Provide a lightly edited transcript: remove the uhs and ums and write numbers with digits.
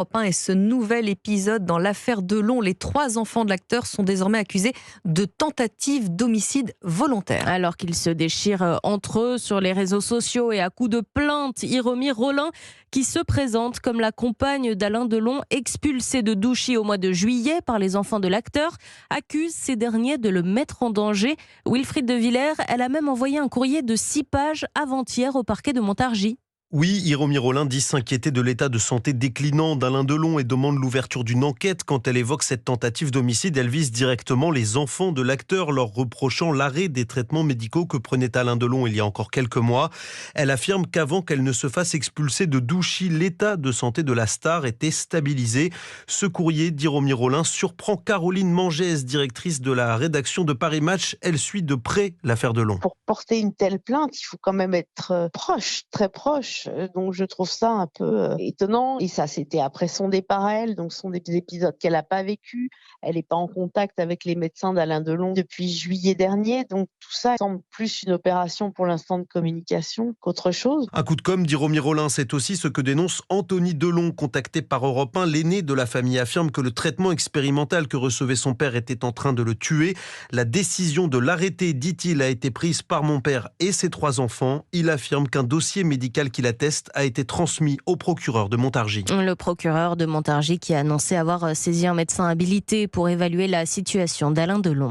Europe 1 et ce nouvel épisode dans l'affaire Delon. Les 3 enfants de l'acteur sont désormais accusés de tentative d'homicide volontaire. Alors qu'ils se déchirent entre eux sur les réseaux sociaux et à coups de plainte, Hiromi Rollin, qui se présente comme la compagne d'Alain Delon, expulsée de Douchy au mois de juillet par les enfants de l'acteur, accuse ces derniers de le mettre en danger. Wilfried de Villers, elle a même envoyé un courrier de 6 pages avant-hier au parquet de Montargis. Oui, Hiromi Rollin dit s'inquiéter de l'état de santé déclinant d'Alain Delon et demande l'ouverture d'une enquête. Quand elle évoque cette tentative d'homicide, elle vise directement les enfants de l'acteur, leur reprochant l'arrêt des traitements médicaux que prenait Alain Delon il y a encore quelques mois. Elle affirme qu'avant qu'elle ne se fasse expulser de Douchy, l'état de santé de la star était stabilisé. Ce courrier d'Hiromi Rollin surprend Caroline Mangès, directrice de la rédaction de Paris Match. Elle suit de près l'affaire Delon. Pour porter une telle plainte, il faut quand même être proche, très proche. Donc je trouve ça un peu étonnant. Et ça, c'était après son départ à elle. Donc ce sont des épisodes qu'elle n'a pas vécu. Elle n'est pas en contact avec les médecins d'Alain Delon depuis juillet dernier. Donc tout ça semble plus une opération pour l'instant de communication qu'autre chose. Un coup de com' d'Hiromi Rollin, c'est aussi ce que dénonce Anthony Delon. Contacté par Europe 1, l'aîné de la famille affirme que le traitement expérimental que recevait son père était en train de le tuer. La décision de l'arrêter, dit-il, a été prise par mon père et ses 3 enfants. Il affirme qu'un dossier médical qui l'atteste a été transmis au procureur de Montargis. Le procureur de Montargis qui a annoncé avoir saisi un médecin habilité pour évaluer la situation d'Alain Delon.